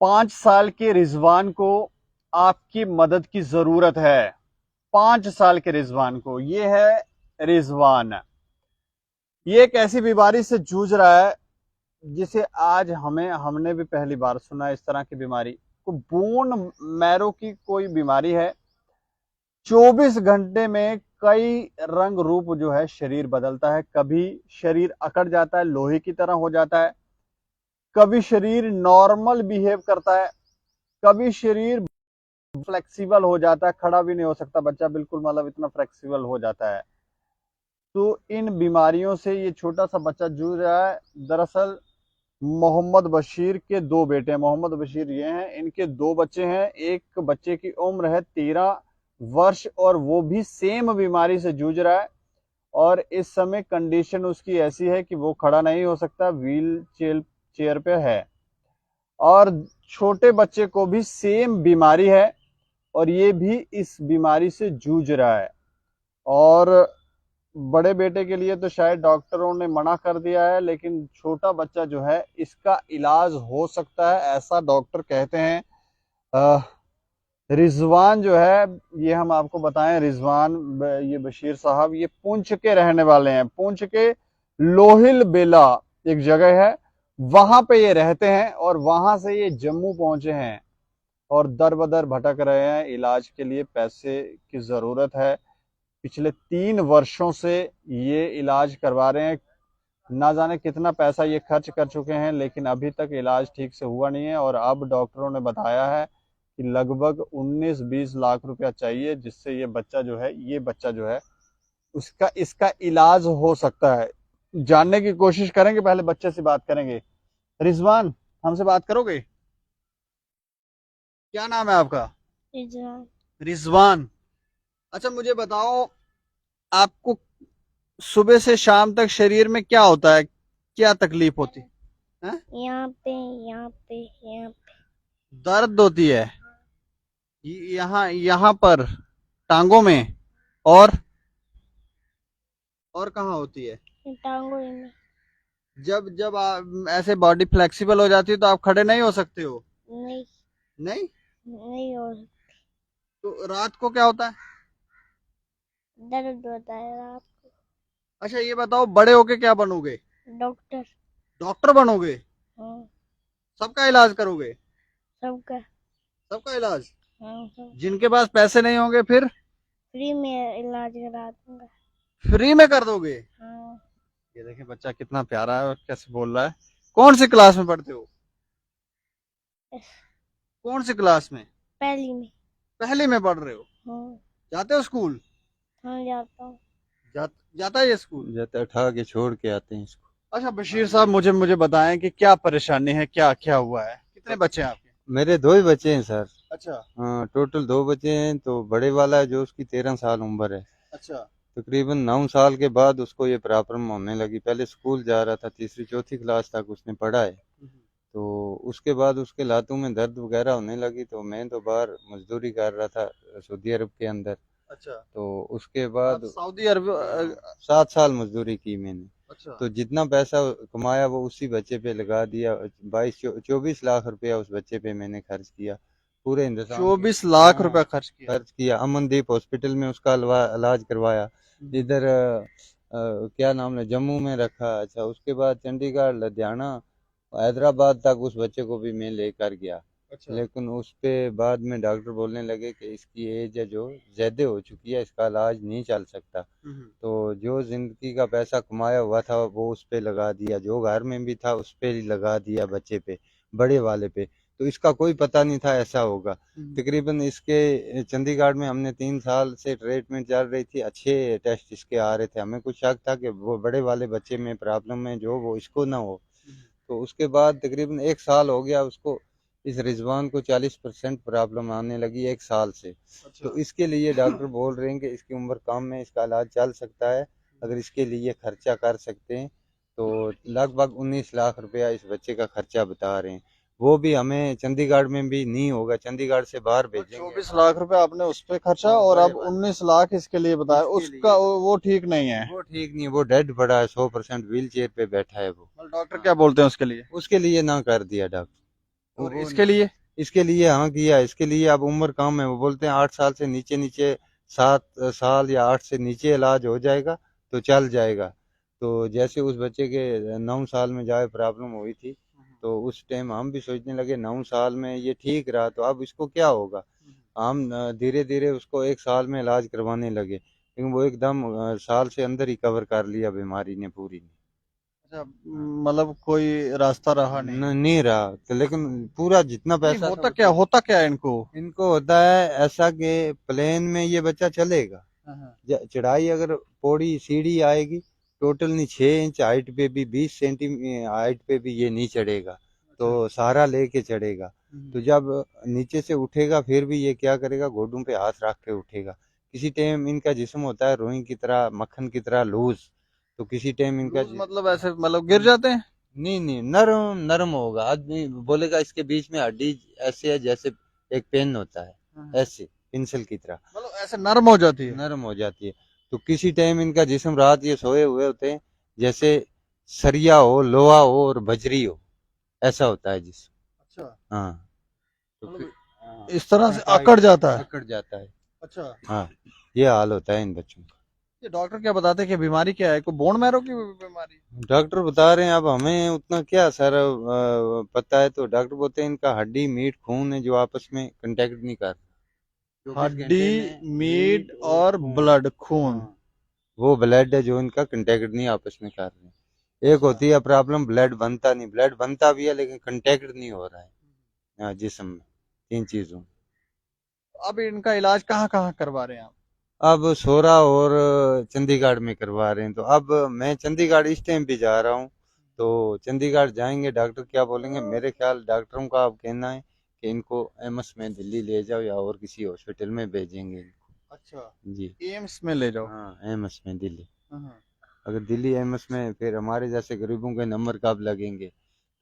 5 साल के रिजवान को आपकी मदद की जरूरत है। 5 साल के रिजवान को। ये है रिजवान। ये एक ऐसी बीमारी से जूझ रहा है जिसे आज हमने भी पहली बार सुना। इस तरह की बीमारी को बोन मैरो की कोई बीमारी है। 24 घंटे में कई रंग रूप जो है शरीर बदलता है। कभी शरीर अकड़ जाता है, लोहे की तरह हो जाता है। कभी शरीर नॉर्मल बिहेव करता है। कभी शरीर फ्लेक्सिबल हो जाता है, खड़ा भी नहीं हो सकता बच्चा, बिल्कुल मतलब इतना फ्लेक्सिबल हो जाता है। तो इन बीमारियों से ये छोटा सा बच्चा जूझ रहा है। दरअसल मोहम्मद बशीर के दो बेटे हैं। मोहम्मद बशीर ये हैं, इनके दो बच्चे हैं। एक बच्चे की उम्र है 13 वर्ष और वो भी सेम बीमारी से जूझ रहा है। और इस समय कंडीशन उसकी ऐसी है कि वो खड़ा नहीं हो सकता, व्हील चेयर पे है। और छोटे बच्चे को भी सेम बीमारी है और ये भी इस बीमारी से जूझ रहा है। और बड़े बेटे के लिए तो शायद डॉक्टरों ने मना कर दिया है, लेकिन छोटा बच्चा जो है इसका इलाज हो सकता है, ऐसा डॉक्टर कहते हैं। रिजवान जो है, ये हम आपको बताएं, रिजवान ये बशीर साहब ये पुंछ के रहने वाले हैं। पुंछ के लोहिल बेला एक जगह है, वहां पे ये रहते हैं और वहां से ये जम्मू पहुंचे हैं और दर बदर भटक रहे हैं। इलाज के लिए पैसे की जरूरत है। पिछले 3 वर्षों से ये इलाज करवा रहे हैं। ना जाने कितना पैसा ये खर्च कर चुके हैं, लेकिन अभी तक इलाज ठीक से हुआ नहीं है। और अब डॉक्टरों ने बताया है कि लगभग 19-20 लाख रुपया चाहिए, जिससे ये बच्चा जो है उसका इसका इलाज हो सकता है। जानने की कोशिश करेंगे, पहले बच्चे से बात करेंगे। रिजवान, हमसे बात करोगे? क्या नाम है आपका? रिजवान। रिजवान। अच्छा, मुझे बताओ, आपको सुबह से शाम तक शरीर में क्या होता है, क्या तकलीफ होती है? यहाँ पे यहाँ पे यहाँ पे दर्द होती है यहाँ यहाँ पर टांगों में? और कहाँ होती है? टांगों में। जब जब ऐसे बॉडी फ्लेक्सिबल हो जाती है तो आप खड़े नहीं हो सकते हो? नहीं, नहीं? नहीं हो। तो रात को क्या होता है? दर्द होता है रात अच्छा, ये बताओ, बड़े होके क्या बनोगे? को। डॉक्टर। डॉक्टर बनोगे? हाँ। सबका इलाज करोगे? सबका। सबका इलाज? हाँ, सब जिनके पास पैसे नहीं होंगे फिर? फ्री में इलाज करा दूंगा। फ्री में कर दोगे? हाँ। ये देखें बच्चा कितना प्यारा है और कैसे बोल रहा है। कौन सी क्लास में पढ़ते हो? कौन सी क्लास में? पहली में। पहली में पढ़ रहे हो? हाँ। जाते हो स्कूल? हाँ, जाता हूँ। जाता है ये स्कूल? जाते उठा के छोड़ के आते हैं इसको। अच्छा बशीर साहब, मुझे बताएं कि क्या परेशानी है, क्या क्या हुआ है, कितने बच्चे हैं आपके? मेरे दो ही बच्चे हैं सर। अच्छा। हाँ, टोटल दो बच्चे हैं। तो बड़े वाला है जो उसकी 13 साल उम्र है। अच्छा। तकरीबन 9 साल के बाद उसको ये प्रॉब्लम होने लगी। पहले स्कूल जा रहा था, तीसरी चौथी क्लास तक उसने पढ़ा है। तो उसके बाद उसके लातों में दर्द वगैरह होने लगी। तो मैं तो बाहर मजदूरी कर रहा था सऊदी अरब के अंदर। अच्छा। तो उसके आप बाद सऊदी अरब 7 साल मजदूरी की मैंने। अच्छा। तो जितना पैसा कमाया वो उसी बच्चे पे लगा दिया। 24 लाख रुपया उस बच्चे पे मैंने खर्च किया। पूरे हिंदुस्तान के 24 लाख हाँ रुपया खर्च किया? खर्च किया। अमनदीप हॉस्पिटल में उसका इलाज करवाया। इधर क्या नाम है, जम्मू में रखा। अच्छा, उसके बाद चंडीगढ़, लुधियाना, हैदराबाद तक उस बच्चे को भी मैं लेकर गया। अच्छा। लेकिन उस पे बाद में डॉक्टर बोलने लगे कि इसकी एज है जो ज़्यादा हो चुकी है, इसका इलाज नहीं चल सकता। तो जो जिंदगी का पैसा कमाया हुआ था वो उस पे लगा दिया, जो घर में भी था उस पे लगा दिया, बच्चे पे, बड़े वाले पे। तो इसका कोई पता नहीं था ऐसा होगा। तकरीबन इसके चंडीगढ़ में हमने 3 साल से ट्रीटमेंट चल रही थी। अच्छे टेस्ट इसके आ रहे थे। हमें कुछ शक था कि वो बड़े वाले बच्चे में प्रॉब्लम है जो वो इसको ना हो। तो उसके बाद तकरीबन 1 साल हो गया उसको, इस रिजवान को 40% प्रॉब्लम आने लगी 1 साल से। अच्छा। तो इसके लिए डॉक्टर बोल रहे हैं कि इसकी उम्र कम है, इसका इलाज चल सकता है अगर इसके लिए खर्चा कर सकते हैं। तो लगभग 19 लाख रुपया इस बच्चे का खर्चा बता रहे हैं। वो भी हमें चंडीगढ़ में भी नहीं होगा, चंडीगढ़ से बाहर भेजेंगे। 24 लाख रुपया आपने उस पे खर्चा हाँ, और बड़े अब वाले 19 लाख इसके लिए बताया, इसके लिए उसका वो ठीक नहीं है? वो ठीक नहीं है, वो डेड पड़ा है, 100% व्हील चेयर पे बैठा है वो। डॉक्टर हाँ, क्या बोलते हैं उसके लिए? उसके लिए ना कर दिया डॉक्टर। और वो इसके लिए इसके लिए हाँ किया, इसके लिए अब उम्र कम है, वो बोलते हैं 8 साल से नीचे नीचे, 7 साल या 8 से नीचे इलाज हो जाएगा तो चल जाएगा। तो जैसे उस बच्चे के 9 साल में जाए प्रॉब्लम हुई थी, तो उस टाइम हम भी सोचने लगे 9 साल में ये ठीक रहा तो अब इसको क्या होगा। हम धीरे धीरे उसको 1 साल में इलाज करवाने लगे, लेकिन वो एकदम साल से अंदर ही कवर कर लिया बीमारी ने पूरी ने। अच्छा, मतलब कोई रास्ता रहा नहीं। नहीं रहा तो, लेकिन पूरा जितना नहीं, पैसा था होता क्या है इनको? इनको होता है ऐसा कि प्लेन में ये बच्चा चलेगा, चढ़ाई अगर पौड़ी सीढ़ी आएगी, टोटल नहीं 6 इंच हाइट पे भी, 20 सेंटीमीटर हाइट पे भी ये नहीं चढ़ेगा, तो सहारा लेके चढ़ेगा। तो जब नीचे से उठेगा फिर भी ये क्या करेगा, घोड़ों पे हाथ रख के उठेगा। किसी टाइम इनका जिस्म होता है रुई की तरह, मक्खन की तरह लूज, तो किसी टाइम इनका मतलब ऐसे मतलब गिर जाते हैं? नहीं नहीं, नरम नरम होगा, आदमी बोलेगा इसके बीच में हड्डी ऐसे है जैसे एक पेन होता है, ऐसे पेंसिल की तरह मतलब ऐसे नरम हो जाती है? नरम हो जाती है। तो किसी टाइम इनका जिस्म रात ये सोए हुए होते हैं जैसे सरिया हो, लोहा हो और बजरी हो, ऐसा होता है जिस्म। अच्छा, हाँ, तो मतलब इस तरह से अकड़ जाता है? अकड़ जाता है। अच्छा, हाँ, ये हाल होता है इन बच्चों का। ये डॉक्टर क्या बताते हैं कि बीमारी क्या है? कोई बोन मैरो की बीमारी? डॉक्टर बता रहे हैं, अब हमें उतना क्या सारा पता है, तो डॉक्टर बोलते हैं इनका हड्डी मीट खून है जो आपस में कांटेक्ट नहीं कर, हड्डी, मीट और ब्लड, खून। हाँ, वो ब्लड है जो इनका कांटेक्ट नहीं आपस में कर रहे हैं। एक होती है प्रॉब्लम ब्लड बनता नहीं, ब्लड बनता भी है लेकिन कांटेक्ट नहीं हो रहा है जिस्म में, 3 चीजों। अब इनका इलाज कहाँ कहाँ करवा रहे हैं आप? अब सोरा और चंडीगढ़ में करवा रहे हैं, तो अब मैं चंडीगढ़ इस टाइम पे जा रहा हूँ, तो चंडीगढ़ जाएंगे, डॉक्टर क्या बोलेंगे, मेरे ख्याल डॉक्टरों का अब कहना है कि इनको एम्स में दिल्ली ले जाओ या और किसी हॉस्पिटल में भेजेंगे इनको। अच्छा, जी, एम्स में ले जाओ। हाँ एम्स में दिल्ली। हाँ। अगर दिल्ली एम्स में फिर हमारे जैसे गरीबों के नंबर कब लगेंगे,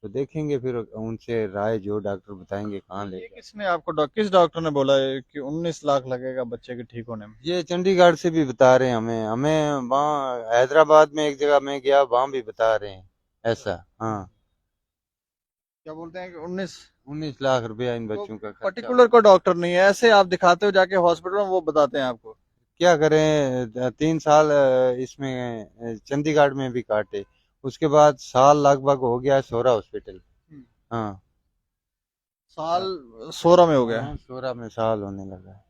तो देखेंगे फिर उनसे राय जो डॉक्टर बताएंगे कहाँ ले ये जाओ। किसने आपको किस डॉक्टर ने बोला है कि 19 लाख लगेगा बच्चे के ठीक होने में? ये चंडीगढ़ से भी बता रहे हैं, हमें हमें वहाँ हैदराबाद में एक जगह मैं गया, वहाँ भी बता रहे हैं ऐसा। हाँ, क्या बोलते हैं कि 19? 19 लाख रुपया इन तो बच्चों का खर्चा पर्टिकुलर कोई डॉक्टर नहीं है, ऐसे आप दिखाते हो जाके हॉस्पिटल में, वो बताते हैं आपको? क्या करें, 3 साल इसमें चंडीगढ़ में भी काटे, उसके बाद साल लगभग हो गया है सोरा हॉस्पिटल। हाँ, साल 16 में हो गया? हाँ, सोरा में साल होने लगा है।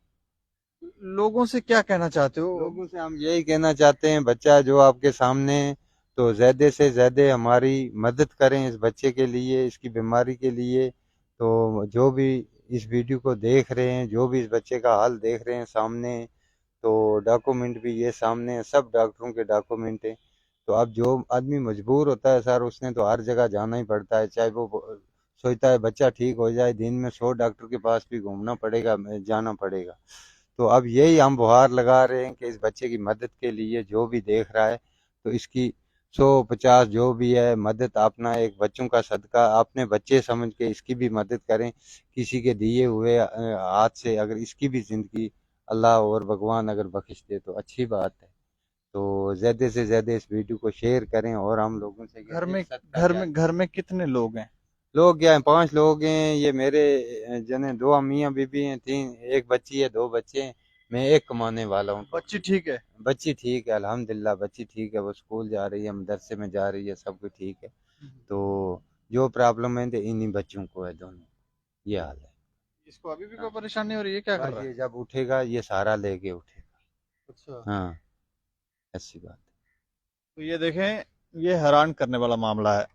लोगों से क्या कहना चाहते हो? लोगों से हम यही कहना चाहते हैं, बच्चा जो आपके सामने है, तो ज्यादा से ज्यादा हमारी मदद करें इस बच्चे के लिए, इसकी बीमारी के लिए। तो जो भी इस वीडियो को देख रहे हैं, जो भी इस बच्चे का हाल देख रहे हैं सामने, तो डॉक्यूमेंट भी ये सामने है, सब डॉक्टरों के डॉक्यूमेंट है। तो अब जो आदमी मजबूर होता है सर, उसने तो हर जगह जाना ही पड़ता है, चाहे वो सोचता है बच्चा ठीक हो जाए, दिन में 100 डॉक्टर के पास भी घूमना पड़ेगा, जाना पड़ेगा। तो अब यही हम गुहार लगा रहे हैं कि इस बच्चे की मदद के लिए जो भी देख रहा है, तो इसकी 150 जो भी है मदद, अपना एक बच्चों का सदका अपने बच्चे समझ के इसकी भी मदद करें, किसी के दिए हुए हाथ से अगर इसकी भी जिंदगी अल्लाह और भगवान अगर बख्श दे तो अच्छी बात है। तो ज्यादा से ज्यादा इस वीडियो को शेयर करें, और हम लोगों से घर में कितने लोग हैं? लोग क्या है, 5 लोग हैं, ये मेरे जने 2 मियाँ बीबी हैं, 3 एक बच्ची है, 2 बच्चे हैं, मैं एक कमाने वाला हूँ। बच्ची ठीक है? बच्ची ठीक है अल्हम्दुलिल्लाह, बच्ची ठीक है, वो स्कूल जा रही है, मदरसे में जा रही है, सब कुछ ठीक है। तो जो प्रॉब्लम है तो इन्हीं बच्चों को है, दोनों, ये हाल है। इसको अभी भी कोई परेशानी हो रही है? क्या कर बस रहा है? ये जब उठेगा ये सहारा लेके उठेगा। अच्छा, हाँ, ऐसी बात तो ये देखें, ये हैरान करने वाला मामला है।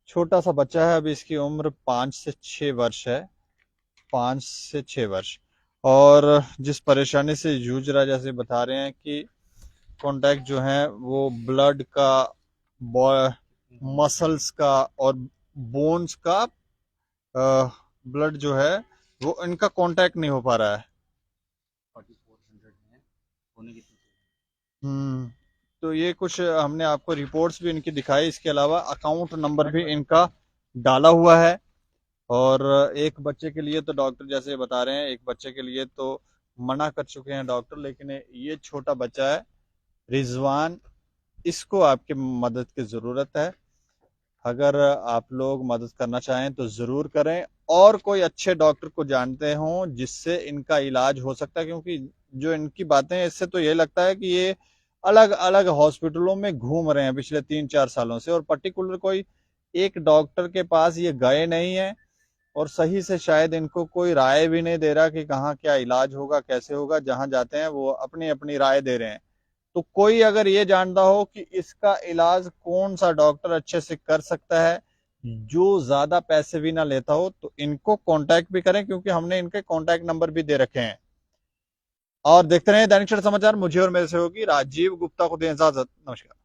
छोटा सा बच्चा है, अभी इसकी उम्र 5 से 6 वर्ष है, 5 से 6 वर्ष। और जिस परेशानी से जूझ रहा है, जैसे बता रहे हैं कि कॉन्टैक्ट जो है वो ब्लड का, मसल्स का और बोन्स का, ब्लड जो है वो इनका कांटेक्ट नहीं हो पा रहा है। तो ये कुछ हमने आपको रिपोर्ट्स भी इनकी दिखाई, इसके अलावा अकाउंट नंबर भी इनका डाला हुआ है। और एक बच्चे के लिए तो डॉक्टर जैसे बता रहे हैं, एक बच्चे के लिए तो मना कर चुके हैं डॉक्टर, लेकिन ये छोटा बच्चा है रिजवान, इसको आपकी मदद की ज़रूरत है। अगर आप लोग मदद करना चाहें तो जरूर करें, और कोई अच्छे डॉक्टर को जानते हों जिससे इनका इलाज हो सकता है, क्योंकि जो इनकी बातें हैं इससे तो ये लगता है कि ये अलग अलग हॉस्पिटलों में घूम रहे हैं पिछले 3-4 सालों से, और पर्टिकुलर कोई एक डॉक्टर के पास ये गए नहीं है, और सही से शायद इनको कोई राय भी नहीं दे रहा कि कहाँ क्या इलाज होगा, कैसे होगा। जहां जाते हैं वो अपनी अपनी राय दे रहे हैं। तो कोई अगर ये जानता हो कि इसका इलाज कौन सा डॉक्टर अच्छे से कर सकता है, जो ज्यादा पैसे भी ना लेता हो, तो इनको कांटेक्ट भी करें, क्योंकि हमने इनके कांटेक्ट नंबर भी दे रखे हैं। और देखते रहे दैनिक क्षण समाचार। मुझे और मेरे सहयोगी राजीव गुप्ता को दें इजाजत। नमस्कार।